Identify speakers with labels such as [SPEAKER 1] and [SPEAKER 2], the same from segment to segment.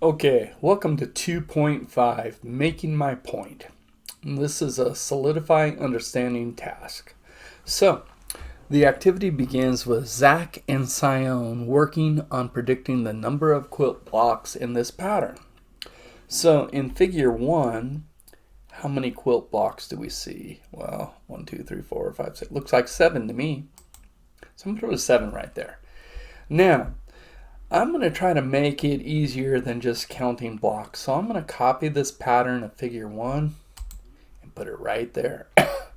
[SPEAKER 1] Okay, welcome to 2.5, Making My Point. This is a solidifying understanding task. So, the activity begins with Zach and Sion working on predicting the number of quilt blocks in this pattern. So, in figure 1, how many quilt blocks do we see? Well, 1, 2, 3, 4, 5, 6. Looks like 7 to me. So I'm going to put a 7 right there. Now, I'm going to try to make it easier than just counting blocks. So I'm going to copy this pattern of figure 1 and put it right there.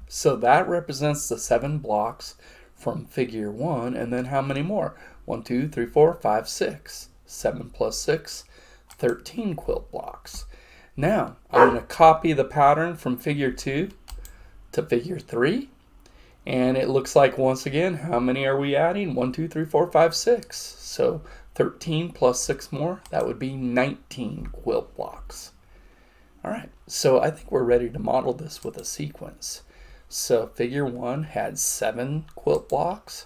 [SPEAKER 1] So that represents the 7 blocks from figure 1. And then how many more? 1, 2, 3, 4, 5, 6. 7 plus 6, 13 quilt blocks. Now I'm going to copy the pattern from figure 2 to figure 3. And it looks like, once again, how many are we adding? 1, 2, 3, 4, 5, 6. So 13 plus 6 more, that would be 19 quilt blocks. All right, so I think we're ready to model this with a sequence. So figure 1 had 7 quilt blocks.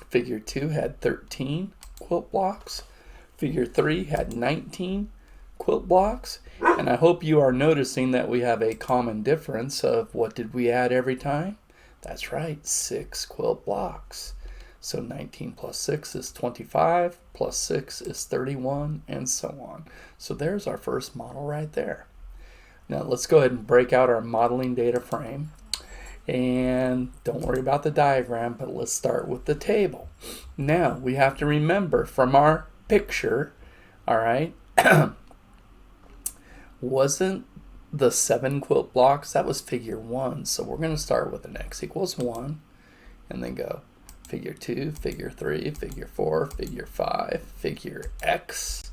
[SPEAKER 1] Figure 2 had 13 quilt blocks. Figure 3 had 19 quilt blocks. And I hope you are noticing that we have a common difference of what did we add every time? That's right, 6 quilt blocks. So 19 plus 6 is 25, plus 6 is 31, and so on. So there's our first model right there. Now let's go ahead and break out our modeling data frame. And don't worry about the diagram, but let's start with the table. Now we have to remember from our picture, all right, wasn't the 7 quilt blocks, that was figure 1. So we're going to start with an x equals 1 and then go figure 2, figure 3, figure 4, figure 5, figure x.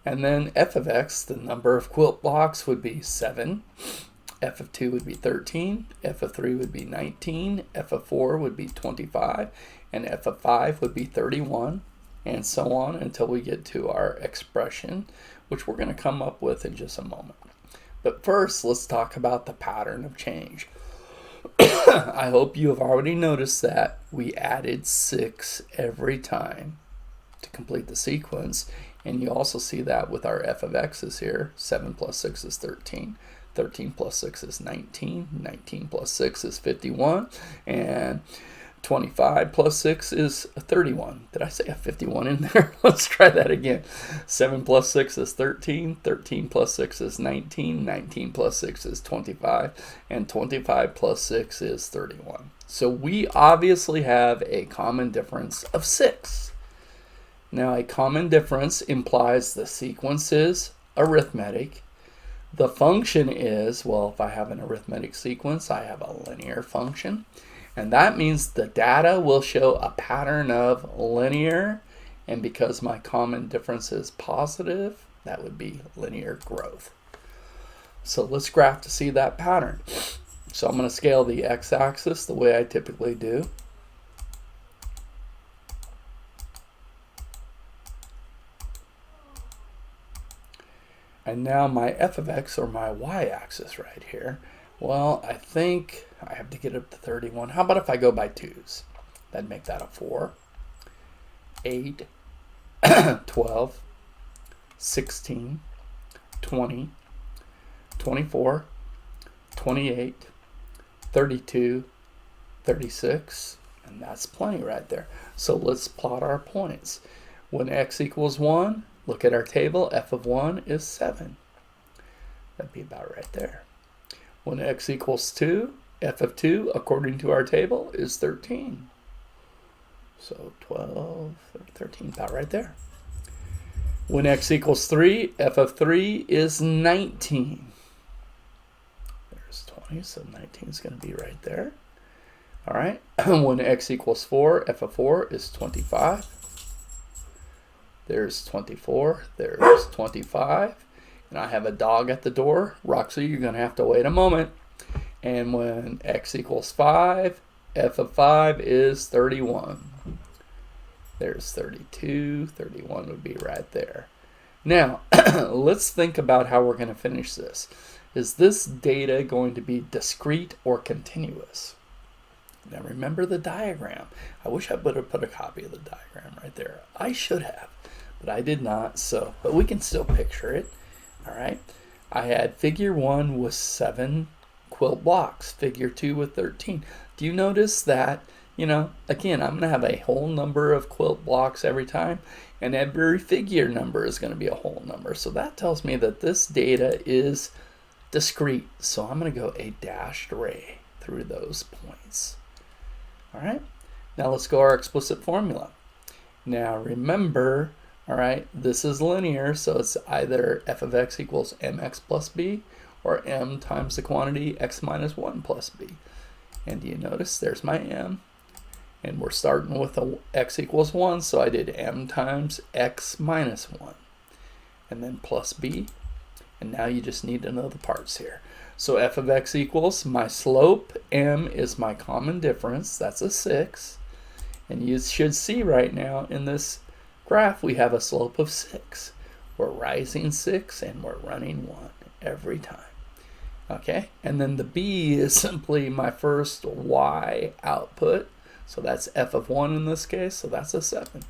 [SPEAKER 1] And then f of x, the number of quilt blocks would be 7. F of 2 would be 13. F of 3 would be 19. F of 4 would be 25. And f of 5 would be 31. And so on until we get to our expression, which we're going to come up with in just a moment. But first, let's talk about the pattern of change. I hope you have already noticed that we added 6 every time to complete the sequence. And you also see that with our f of x's here. 7 plus 6 is 13. 13 plus 6 is 19. 19 plus 6 is 51. And 25 plus 6 is 31. Did I say a 51 in there? Let's try that again. 7 plus 6 is 13. 13 plus 6 is 19. 19 plus 6 is 25. And 25 plus 6 is 31. So we obviously have a common difference of 6. Now, a common difference implies the sequence is arithmetic. The function is, well, if I have an arithmetic sequence, I have a linear function. And that means the data will show a pattern of linear. And because my common difference is positive, that would be linear growth. So let's graph to see that pattern. So I'm going to scale the x-axis the way I typically do. And now my f of x, or my y-axis right here, well, I think I have to get up to 31. How about if I go by 2s? That'd make that a 4, 8, 12, 16, 20, 24, 28, 32, 36, and that's plenty right there. So let's plot our points. When x equals 1, look at our table, f of 1 is 7. That'd be about right there. When x equals 2, f of 2, according to our table, is 13. So 12, 13, about right there. When x equals 3, f of 3 is 19. There's 20, so 19 is going to be right there. All right. When x equals 4, f of 4 is 25. There's 24. There's 25. And I have a dog at the door. Roxy, you're going to have to wait a moment. And when x equals 5, f of 5 is 31. There's 32. 31 would be right there. Now, let's think about how we're going to finish this. Is this data going to be discrete or continuous? Now remember the diagram. I wish I would have put a copy of the diagram right there. I should have. but I did not, so, but we can still picture it. All right. I had figure 1 with 7 quilt blocks, figure 2 with 13. Do you notice that, again, I'm going to have a whole number of quilt blocks every time, and every figure number is going to be a whole number. So that tells me that this data is discrete. So I'm going to go a dashed array through those points. All right. Now let's go our explicit formula. Now remember, all right, this is linear, so it's either f of x equals mx plus b or m times the quantity x minus 1 plus b. And do you notice there's my m? And we're starting with a x equals 1, so I did m times x minus 1. And then plus b. And now you just need to know the parts here. So f of x equals, my slope, m, is my common difference. That's a 6. And you should see right now in this graph we have a slope of 6. We're rising 6 and we're running 1 every time. Okay, and then the b is simply my first y output. So that's f of 1 in this case, so that's a 7.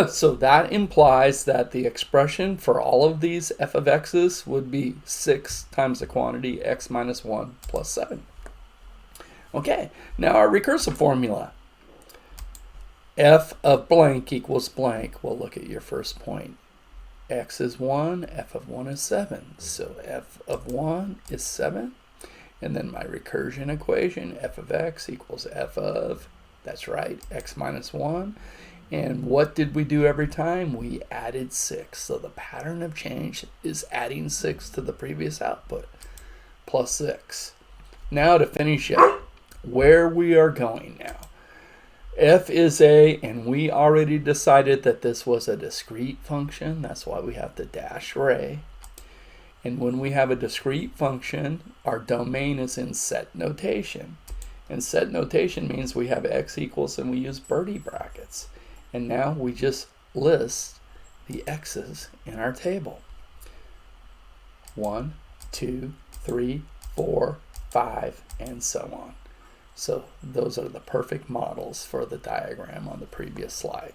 [SPEAKER 1] So that implies that the expression for all of these f of x's would be 6 times the quantity x minus 1 plus 7. Okay, now our recursive formula. F of blank equals blank. We'll look at your first point. X is 1, f of 1 is 7. So f of 1 is 7. And then my recursion equation, f of x equals f of, that's right, x minus 1. And what did we do every time? We added 6. So the pattern of change is adding 6 to the previous output, plus 6. Now to finish up, where we are going now. F is and we already decided that this was a discrete function. That's why we have the dash array. And when we have a discrete function, our domain is in set notation. And set notation means we have x equals and we use birdie brackets. And now we just list the x's in our table. 1, 2, 3, 4, 5, and so on. So those are the perfect models for the diagram on the previous slide.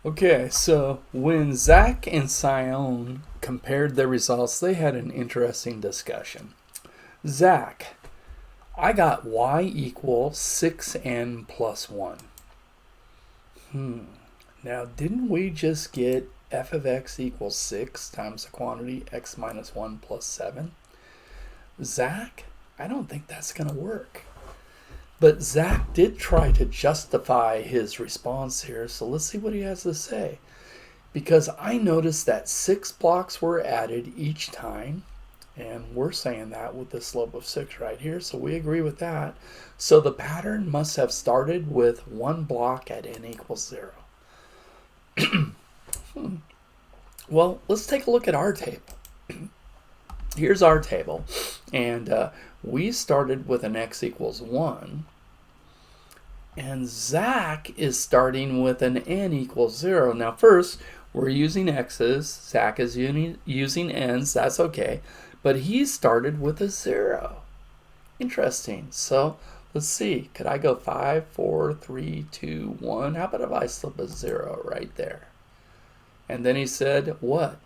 [SPEAKER 1] Okay, so when Zach and Sion compared their results, they had an interesting discussion. Zach, I got y equals 6n plus 1. Now, didn't we just get f of x equals 6 times the quantity x minus 1 plus 7? Zach, I don't think that's going to work. But Zach did try to justify his response here, so let's see what he has to say. Because I noticed that 6 blocks were added each time, and we're saying that with the slope of 6 right here, so we agree with that. So the pattern must have started with 1 block at n equals 0. Well, let's take a look at our table. Here's our table, and we started with an x equals 1, and Zach is starting with an n equals 0. Now first, we're using x's, Zach is using n's, that's okay, but he started with a 0. Interesting. So let's see, could I go 5, 4, 3, 2, 1? How about if I slip a 0 right there? And then he said, what?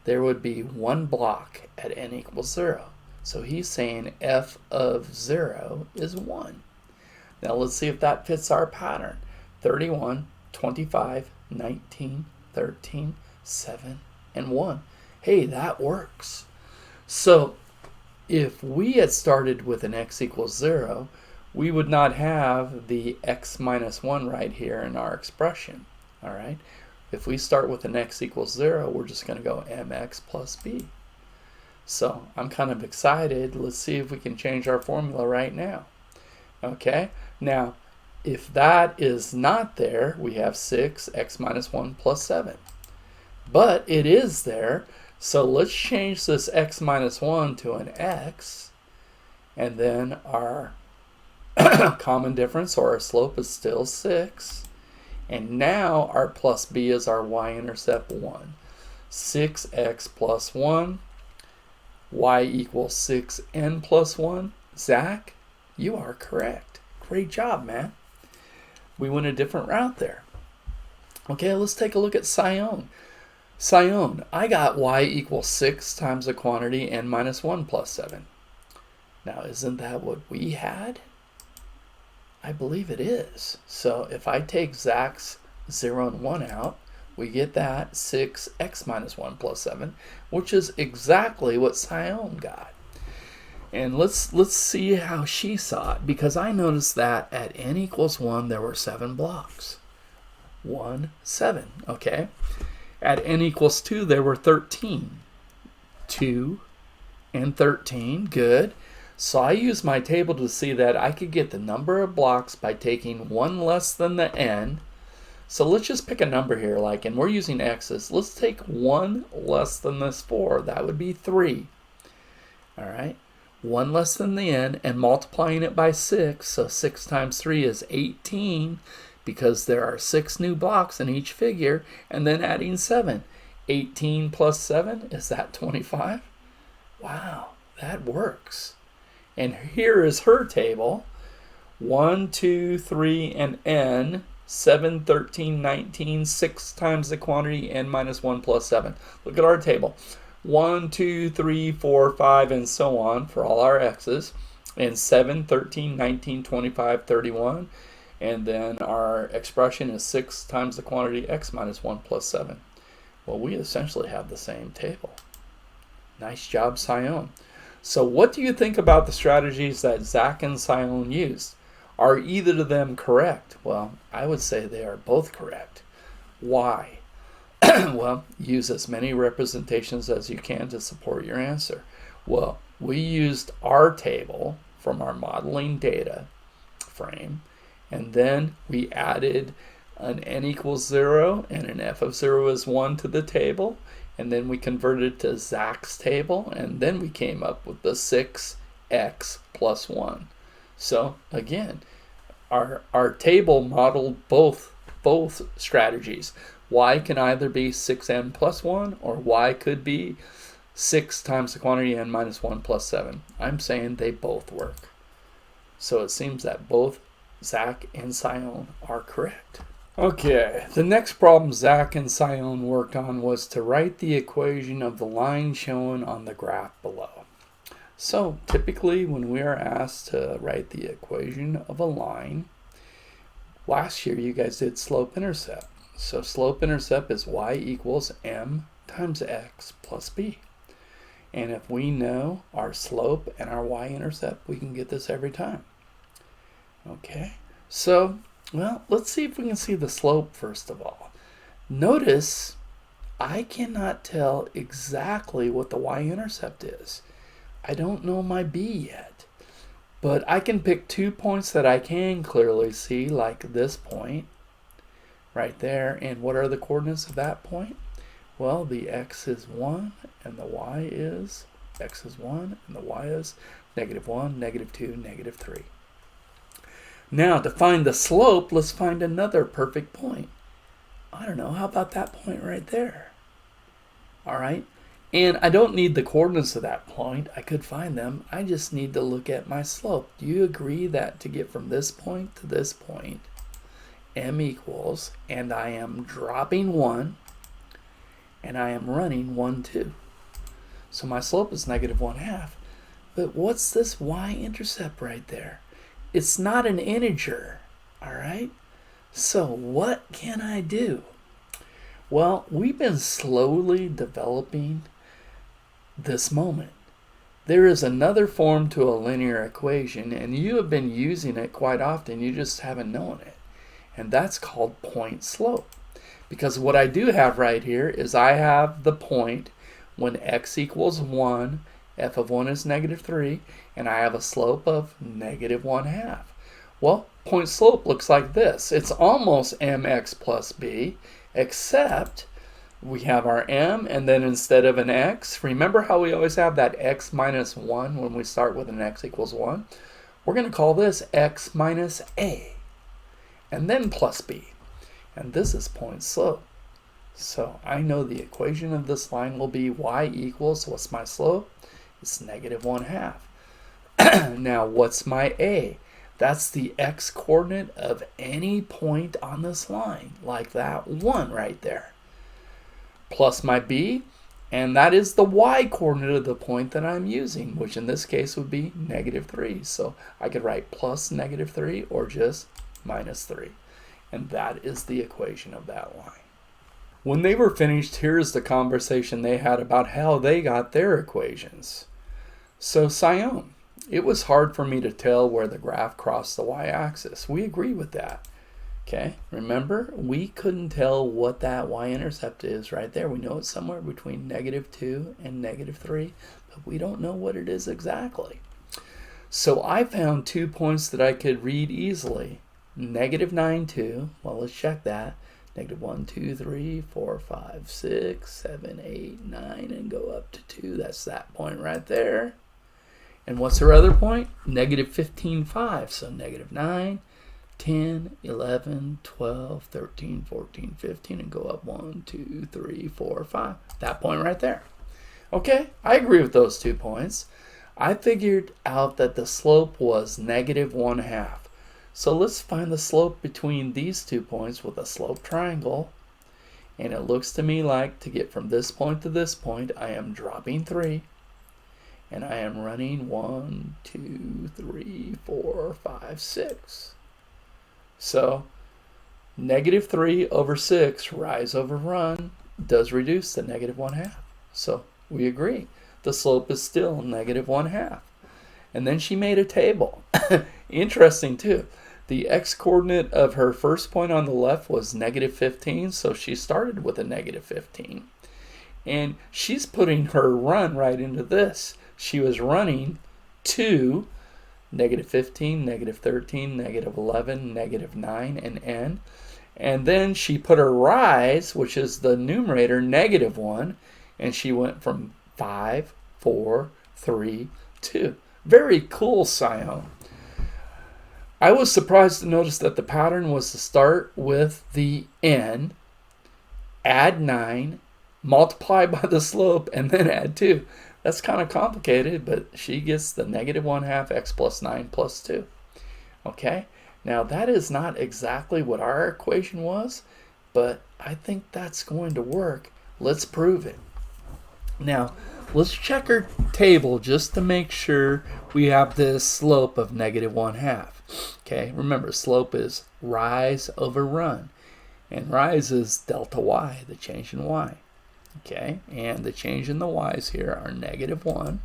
[SPEAKER 1] There would be 1 block at n equals 0. So he's saying f of 0 is 1. Now let's see if that fits our pattern. 31, 25, 19, 13, 7, and 1. Hey, that works. So if we had started with an x equals 0, we would not have the x minus 1 right here in our expression. All right. If we start with an x equals 0, we're just going to go mx plus b. So I'm kind of excited. Let's see if we can change our formula right now. Okay, now if that is not there, we have 6 x minus 1 plus 7. But it is there, so let's change this x minus 1 to an x, and then our common difference, or our slope, is still 6. And now our plus b is our y-intercept 1. 6x plus 1, y equals 6n plus 1. Zach, you are correct. Great job, man. We went a different route there. Okay, let's take a look at Sion. Sion, I got y equals 6 times the quantity n minus 1 plus 7. Now, isn't that what we had? I believe it is. So if I take Zach's 0 and 1 out, we get that 6x minus 1 plus 7, which is exactly what Sion got. And let's see how she saw it, because I noticed that at n equals 1, there were 7 blocks. 1, 7, okay? At n equals 2, there were 13. 2 and 13, good. So I used my table to see that I could get the number of blocks by taking 1 less than the n. So let's just pick a number here, like, and we're using x's. Let's take 1 less than this 4. That would be 3. All right. 1 less than the n, and multiplying it by 6. So 6 times 3 is 18, because there are 6 new blocks in each figure, and then adding 7. 18 plus 7, is that 25? Wow, that works. And here is her table. 1, 2, 3, and n. 7, 13, 19, 6 times the quantity, n minus 1 plus 7. Look at our table. 1, 2, 3, 4, 5, and so on for all our x's. And 7, 13, 19, 25, 31. And then our expression is 6 times the quantity x minus 1 plus 7. Well, we essentially have the same table. Nice job, Sion. So what do you think about the strategies that Zach and Sion used? Are either of them correct? Well, I would say they are both correct. Why? Well, use as many representations as you can to support your answer. Well, we used our table from our modeling data frame, and then we added an n equals 0 and an f of 0 is 1 to the table, and then we converted to Zach's table, and then we came up with the 6x plus 1. So again, our table modeled both strategies. Y can either be 6n plus 1, or y could be 6 times the quantity n minus 1 plus 7. I'm saying they both work. So it seems that both Zach and Sion are correct. Okay, the next problem Zach and Sion worked on was to write the equation of the line shown on the graph below. So typically when we are asked to write the equation of a line, last year you guys did slope-intercept. So slope-intercept is y equals m times x plus b. And if we know our slope and our y-intercept, we can get this every time. Okay, so, well, let's see if we can see the slope first of all. Notice I cannot tell exactly what the y-intercept is. I don't know my b yet, but I can pick 2 points that I can clearly see, like this point right there. And what are the coordinates of that point? Well, the x is 1 and the y is, x is 1 and the y is -1, -2, -3. Now to find the slope, let's find another perfect point. I don't know, how about that point right there? All right, and I don't need the coordinates of that point. I could find them. I just need to look at my slope. Do you agree that to get from this point to this point, m equals, and I am dropping 1, and I am running 1, 2. So my slope is -1/2. But what's this y-intercept right there? It's not an integer, all right? So what can I do? Well, we've been slowly developing this moment. There is another form to a linear equation, and you have been using it quite often. You just haven't known it. And that's called point slope. Because what I do have right here is I have the point when x equals 1, f of 1 is -3, and I have a slope of -1/2. Well, point slope looks like this. It's almost mx plus b, except we have our m, and then instead of an x, remember how we always have that x minus 1 when we start with an x equals 1? We're going to call this x minus a, and then plus b. And this is point slope. So I know the equation of this line will be y equals, what's my slope? It's -1/2. Now what's my a? That's the x-coordinate of any point on this line, like that 1 right there. Plus my b, and that is the y-coordinate of the point that I'm using, which in this case would be -3. So I could write plus -3 or just -3. And that is the equation of that line. When they were finished, here's the conversation they had about how they got their equations. So Sion, it was hard for me to tell where the graph crossed the y-axis. We agree with that. Okay, remember, we couldn't tell what that y-intercept is right there. We know it's somewhere between -2 and -3, but we don't know what it is exactly. So I found 2 points that I could read easily. -9, 2. Well, let's check that. -1, 2, 3, 4, 5, 6, 7, 8, 9, and go up to 2. That's that point right there. And what's her other point? -15, 5. So -9, 10, 11, 12, 13, 14, 15, and go up 1, 2, 3, 4, 5. That point right there. Okay, I agree with those 2 points. I figured out that the slope was -1/2. So let's find the slope between these 2 points with a slope triangle. And it looks to me like to get from this point to this point, I am dropping 3. And I am running 1, 2, 3, 4, 5, 6. So -3 over 6, rise over run, does reduce to -1/2. So we agree. The slope is still -1/2. And then she made a table. Interesting too. The x-coordinate of her first point on the left was -15, so she started with a -15. And she's putting her run right into this. She was running to -15, -13, -11, -9, and n. And then she put her rise, which is the numerator, -1, and she went from 5, 4, 3, 2. Very cool, Sion. I was surprised to notice that the pattern was to start with the n, add 9, multiply by the slope, and then add 2. That's kind of complicated, but she gets the -1/2 x plus 9 plus 2. Okay, now that is not exactly what our equation was, but I think that's going to work. Let's prove it. Now, let's check our table just to make sure we have this slope of -1/2. Okay, remember, slope is rise over run, and rise is delta y, the change in y. Okay, and the change in the y's here are -1,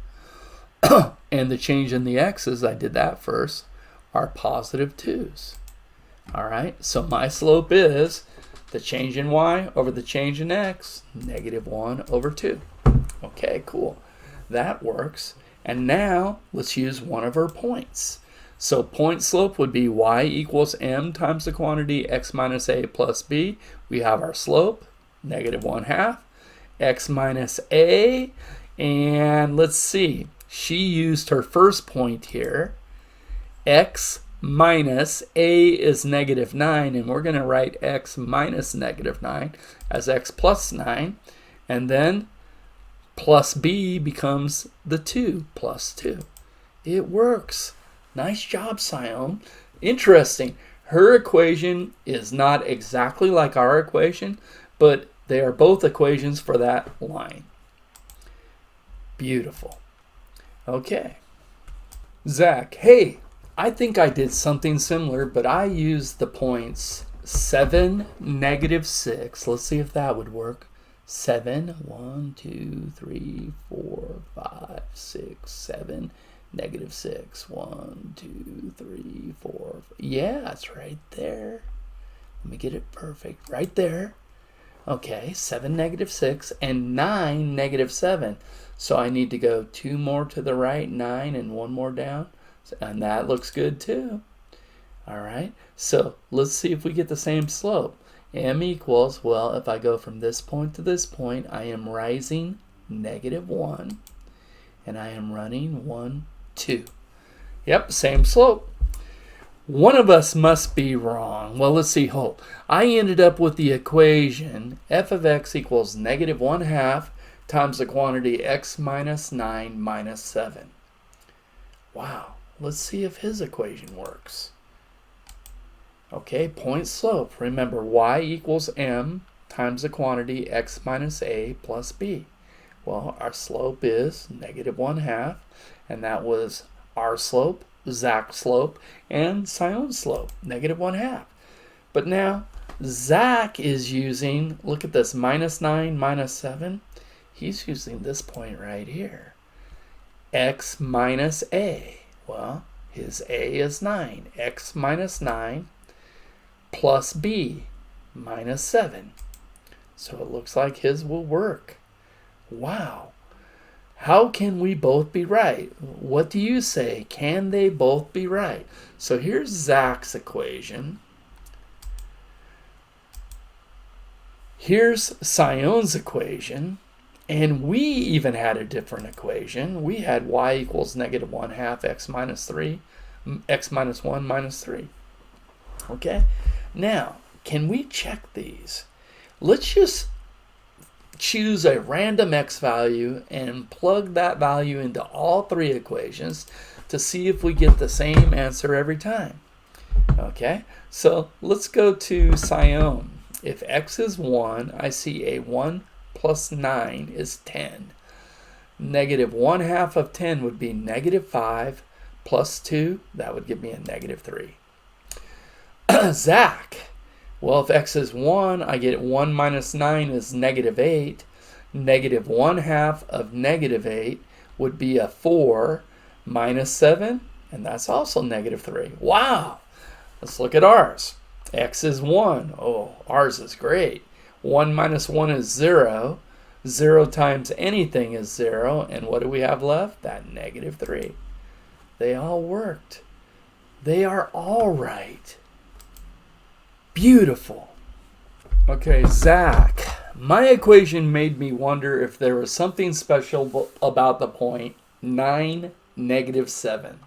[SPEAKER 1] and the change in the x's, I did that first, are +2's. All right, so my slope is the change in y over the change in x, -1/2. Okay, cool. That works. And now let's use one of our points. So point slope would be y equals m times the quantity x minus a plus b. We have our slope, -1/2, x minus a, and let's see. She used her first point here. X minus a is -9, and we're going to write x minus -9 as x plus 9, and then plus b becomes the 2 plus 2. It works. Nice job, Sion. Interesting. Her equation is not exactly like our equation, but they are both equations for that line. Beautiful. Okay. Zach, hey, I think I did something similar, but I used the points 7, -6. Let's see if that would work. 7, 1, 2, 3, 4, 5, 6, 7, -6, 1, 2, 3, 4. Yeah, it's right there. Let me get it perfect. Right there. Okay, 7, -6, and 9, -7. So I need to go 2 more to the right, 9, and 1 more down. And that looks good too. All right, so let's see if we get the same slope. M equals, well, if I go from this point to this point, I am rising -1, and I am running 1, 2. Yep, same slope. One of us must be wrong. Well, let's see. Hold. I ended up with the equation f of x equals -1/2 times the quantity x minus 9 minus 7. Wow, Let's see if his equation works. Okay, point slope. Remember, y equals m times the quantity x minus a plus b. Well, our slope is -1/2, and that was our slope, Zach's slope, and Sion's slope, -1/2. But now, Zach is using, look at this, -9, -7. He's using this point right here, x minus a. Well, his a is 9. X minus 9 plus b minus 7. So it looks like his will work. Wow. How can we both be right? What do you say? Can they both be right? So here's Zach's equation. Here's Sion's equation. And we even had a different equation. We had y equals -1/2 x minus 3, x minus 1 minus 3. Okay? Now, can we check these? Let's just choose a random x value and plug that value into all three equations to see if we get the same answer every time. Okay? So let's go to Sion. If x is 1, I see a 1 plus 9 is 10. -1/2 of 10 would be -5 plus 2. That would give me a -3. Zach. Well, if x is 1, I get 1 minus 9 is -8. -1/2 of -8 would be a 4 minus 7, and that's also -3. Wow! Let's look at ours. X is 1. Oh, ours is great. 1 minus 1 is 0. 0 times anything is 0. And what do we have left? That -3. They all worked. They are all right. Beautiful. Okay, Zach. My equation made me wonder if there was something special about the point 9, -7.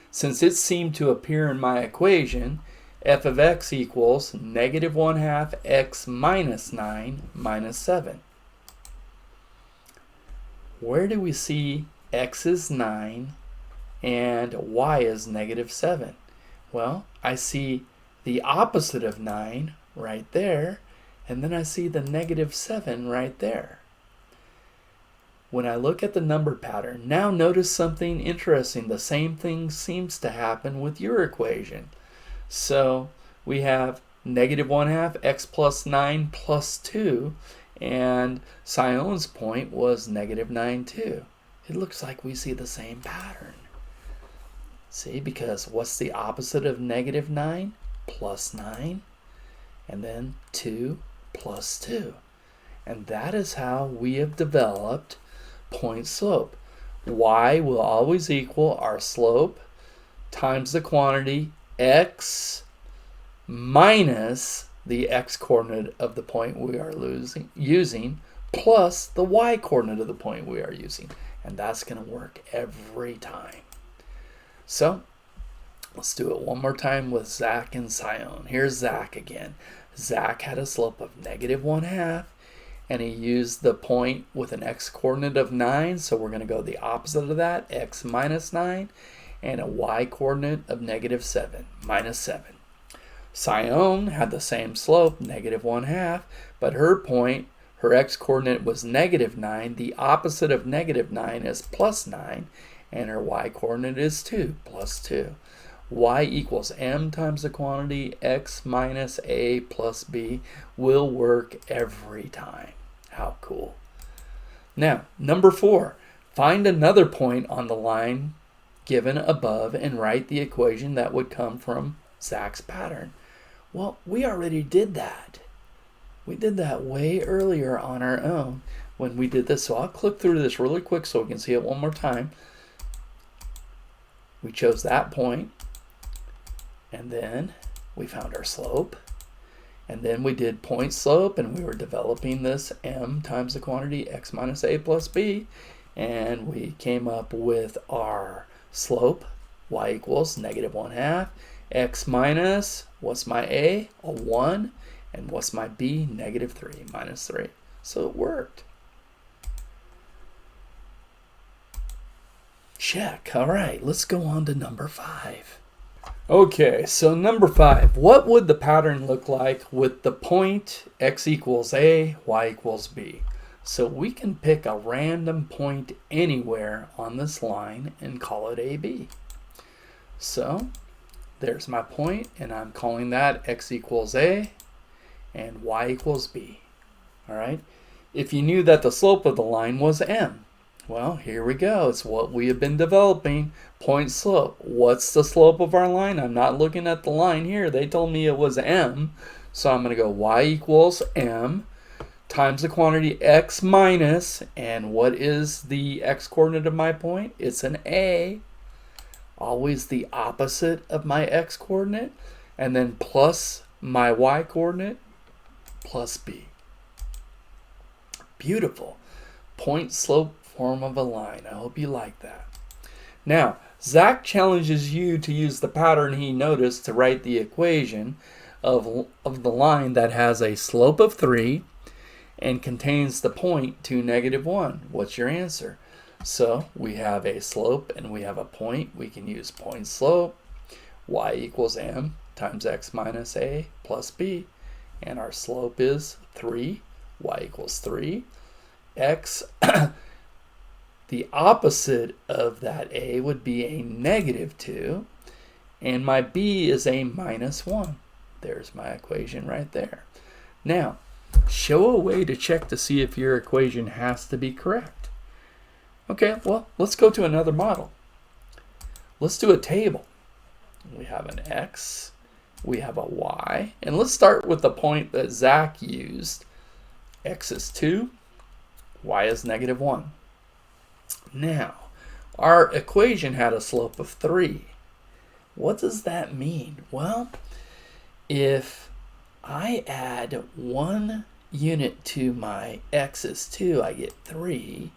[SPEAKER 1] Since it seemed to appear in my equation, f of x equals -1/2 x minus 9 minus 7. Where do we see x is 9 and y is -7? Well, I see the opposite of 9 right there, and then I see the -7 right there. When I look at the number pattern, now notice something interesting. The same thing seems to happen with your equation. So we have -1/2 x plus 9 plus 2, and Sion's point was -9 too. It looks like we see the same pattern. See, because what's the opposite of -9? Plus 9, and then 2 plus 2. And that is how we have developed point slope. Y will always equal our slope times the quantity x minus the x coordinate of the point we are using plus the y coordinate of the point we are using. And that's going to work every time. So let's do it one more time with Zach and Sion. Here's Zach again. Zach had a slope of -1/2, and he used the point with an x coordinate of 9, so we're going to go the opposite of that, x minus 9, and a y coordinate of -7, minus 7. Sion had the same slope, -1/2, but her point, her x coordinate was -9. The opposite of -9 is plus 9, and her y coordinate is 2, plus 2. Y equals m times the quantity x minus a plus b will work every time. How cool. Now, number 4, find another point on the line given above and write the equation that would come from Zach's pattern. Well, we already did that. We did that way earlier on our own when we did this. So I'll click through this really quick so we can see it one more time. We chose that point. And then we found our slope. And then we did point slope, and we were developing this m times the quantity x minus a plus b. And we came up with our slope, y equals -1/2. X minus, what's my a? A 1. And what's my b? -3, minus 3. So it worked. Check. All right, let's go on to number 5. Okay, so number 5. What would the pattern look like with the point x equals a, y equals b? So we can pick a random point anywhere on this line and call it AB. So there's my point, and I'm calling that x equals a and y equals b. All right. If you knew that the slope of the line was m, well, here we go. It's what we have been developing. Point slope. What's the slope of our line? I'm not looking at the line here. They told me it was m. So I'm going to go y equals m times the quantity x minus, and what is the x coordinate of my point? It's an a. Always the opposite of my x coordinate, and then plus my y coordinate plus b. Beautiful. Point slope form of a line. I hope you like that. Now, Zach challenges you to use the pattern he noticed to write the equation of the line that has a slope of 3 and contains the point 2, -1. What's your answer? So we have a slope and we have a point. We can use point slope. Y equals m times x minus a plus b. And our slope is 3. Y equals 3. X, the opposite of that a would be a -2. And my b is a -1. There's my equation right there. Now, show a way to check to see if your equation has to be correct. Okay, well, let's go to another model. Let's do a table. We have an x, we have a y, and let's start with the point that Zach used. X is 2, y is -1. Now, our equation had a slope of 3. What does that mean? Well, if I add 1 unit to my x is 2, I get 3.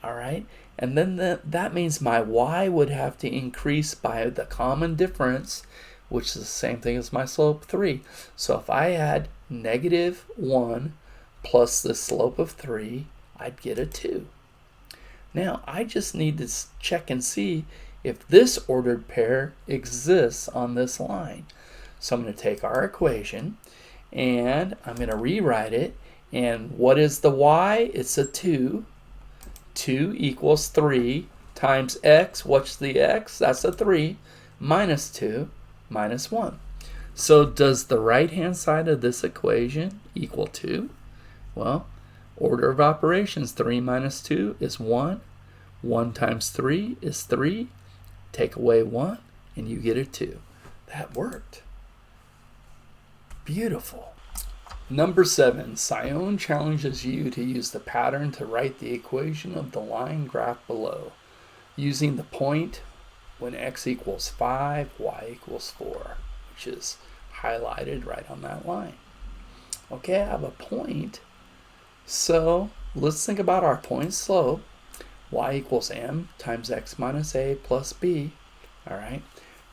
[SPEAKER 1] All right, and then that means my y would have to increase by the common difference, which is the same thing as my slope 3. So if I add -1 plus the slope of 3, I'd get a 2. Now I just need to check and see if this ordered pair exists on this line. So I'm going to take our equation and I'm going to rewrite it. And what is the y? It's a 2. 2 equals 3 times x. What's the x? That's a 3 minus 2 minus 1. So does the right-hand side of this equation equal 2? Well, order of operations, 3 minus 2 is 1. 1 times 3 is 3. Take away 1 and you get a 2. That worked. Beautiful. Number 7, Sion challenges you to use the pattern to write the equation of the line graph below, using the point when x equals 5, y equals 4, which is highlighted right on that line. Okay, I have a point, so let's think about our point slope. Y equals m times x minus a plus b. All right.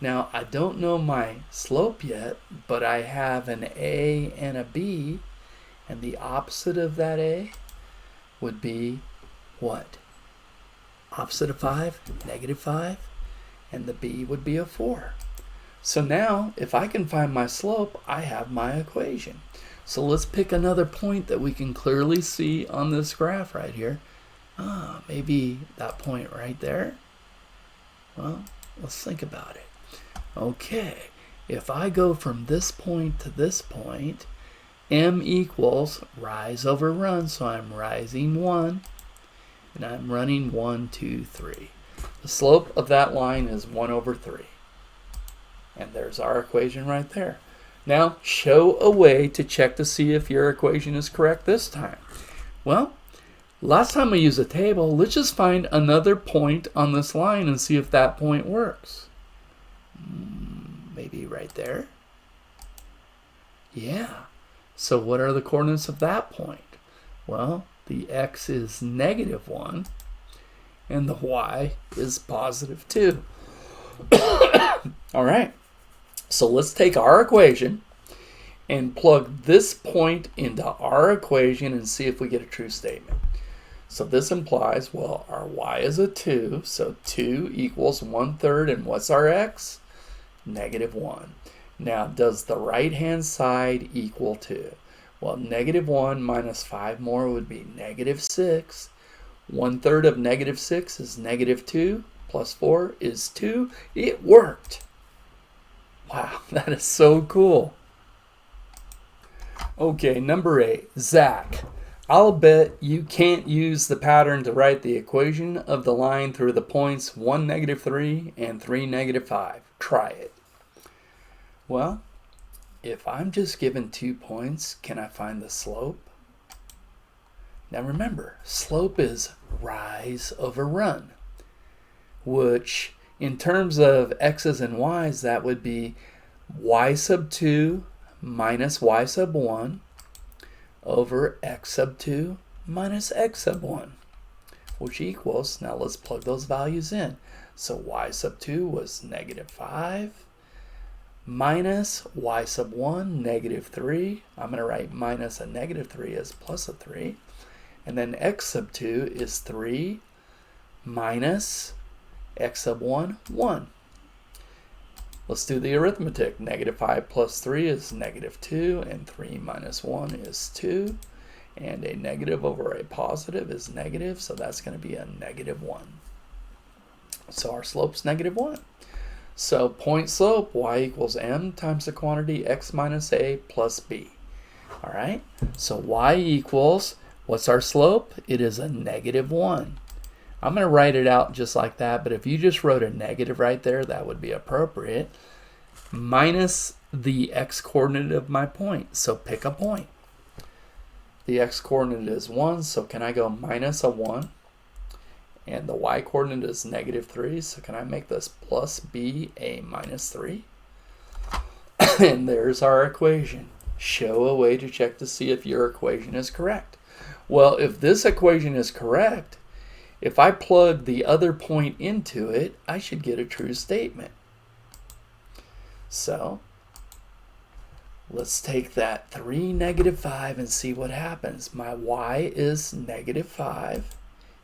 [SPEAKER 1] Now, I don't know my slope yet, but I have an a and a b, and the opposite of that a would be what? Opposite of 5, -5, and the b would be a 4. So now, if I can find my slope, I have my equation. So let's pick another point that we can clearly see on this graph right here. Maybe that point right there. Well, let's think about it. Okay, if I go from this point to this point, m equals rise over run, so I'm rising 1, and I'm running 1, 2, 3. The slope of that line is 1 over 3. And there's our equation right there. Now, show a way to check to see if your equation is correct this time. Well, last time I used a table, let's just find another point on this line and see if that point works. Maybe right there. Yeah. So what are the coordinates of that point? Well, the x is -1 and the y is +2. All right. So let's take our equation and plug this point into our equation and see if we get a true statement. So this implies, well, our y is a 2, so 2 equals 1/3, and what's our x? -1. Now, does the right-hand side equal 2? Well, -1 minus 5 more would be -6. 1/3 of -6 is -2, plus 4 is 2. It worked. Wow, that is so cool. Okay, number 8, Zach. I'll bet you can't use the pattern to write the equation of the line through the points 1, -3 and 3, -5. Try it. Well, if I'm just given 2 points, can I find the slope? Now remember, slope is rise over run, which in terms of x's and y's, that would be y sub 2 minus y sub 1 over x sub 2 minus x sub 1, which equals, now let's plug those values in. So y sub 2 was -5 minus y sub 1, -3. I'm going to write minus a -3 as plus a 3. And then x sub 2 is 3 minus x sub 1, 1. Let's do the arithmetic. -5 plus 3 is -2, and 3 minus 1 is 2. And a negative over a positive is negative, so that's going to be a -1. So our slope's -1. So point slope, y equals m times the quantity x minus a plus b. All right, so y equals, what's our slope? It is a -1. I'm going to write it out just like that, but if you just wrote a negative right there, that would be appropriate. Minus the x-coordinate of my point, so pick a point. The x-coordinate is 1, so can I go minus a 1? And the y-coordinate is -3, so can I make this plus b a -3? And there's our equation. Show a way to check to see if your equation is correct. Well, if this equation is correct, if I plug the other point into it, I should get a true statement. So let's take that 3, -5 and see what happens. My y is -5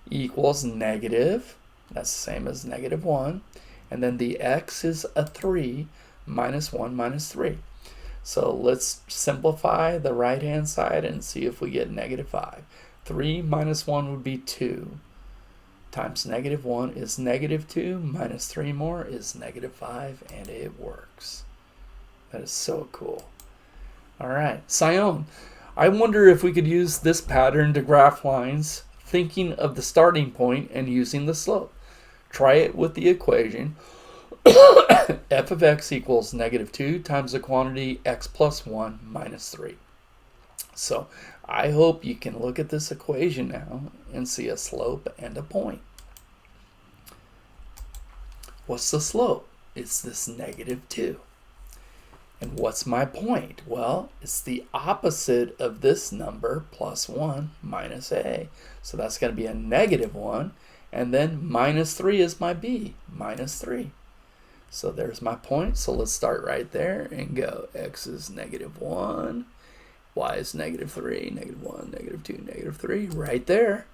[SPEAKER 1] equals negative. That's the same as -1. And then the x is a 3 minus 1 minus 3. So let's simplify the right-hand side and see if we get -5. 3 minus 1 would be 2. Times -1 is -2, minus 3 more is -5, and it works. That is so cool. All right, Sion, I wonder if we could use this pattern to graph lines, thinking of the starting point and using the slope. Try it with the equation. F of x equals -2 times the quantity x plus 1 minus 3. So I hope you can look at this equation now and see a slope and a point. What's the slope? It's this -2. And what's my point? Well, it's the opposite of this number, plus 1 minus a. So that's going to be a -1. And then minus 3 is my b, -3. So there's my point. So let's start right there and go. X is -1. Y is -3, -1, -2, -3, right there.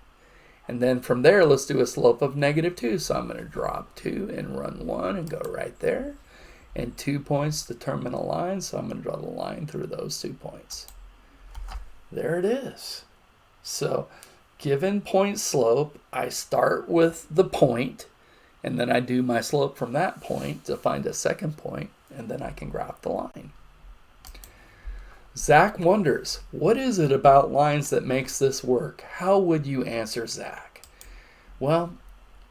[SPEAKER 1] And then from there, let's do a slope of -2. So I'm going to drop 2 and run 1 and go right there. And 2 points determine a line, so I'm going to draw the line through those 2 points. There it is. So given point slope, I start with the point, and then I do my slope from that point to find a second point, and then I can graph the line. Zach wonders, what is it about lines that makes this work? How would you answer Zach? Well,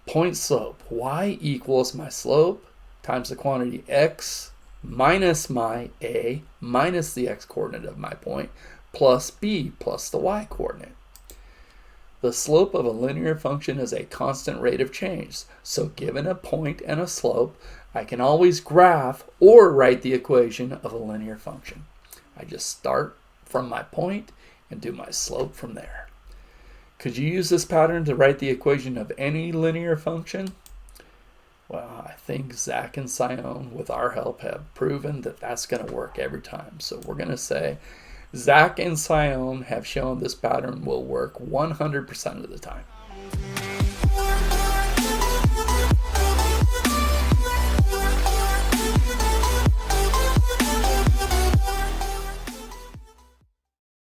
[SPEAKER 1] point slope. Y equals my slope times the quantity x minus my a minus the x-coordinate of my point plus b plus the y-coordinate. The slope of a linear function is a constant rate of change. So given a point and a slope, I can always graph or write the equation of a linear function. I just start from my point and do my slope from there. Could you use this pattern to write the equation of any linear function? Well, I think Zach and Sion, with our help, have proven that that's going to work every time. So we're going to say Zach and Sion have shown this pattern will work 100% of the time.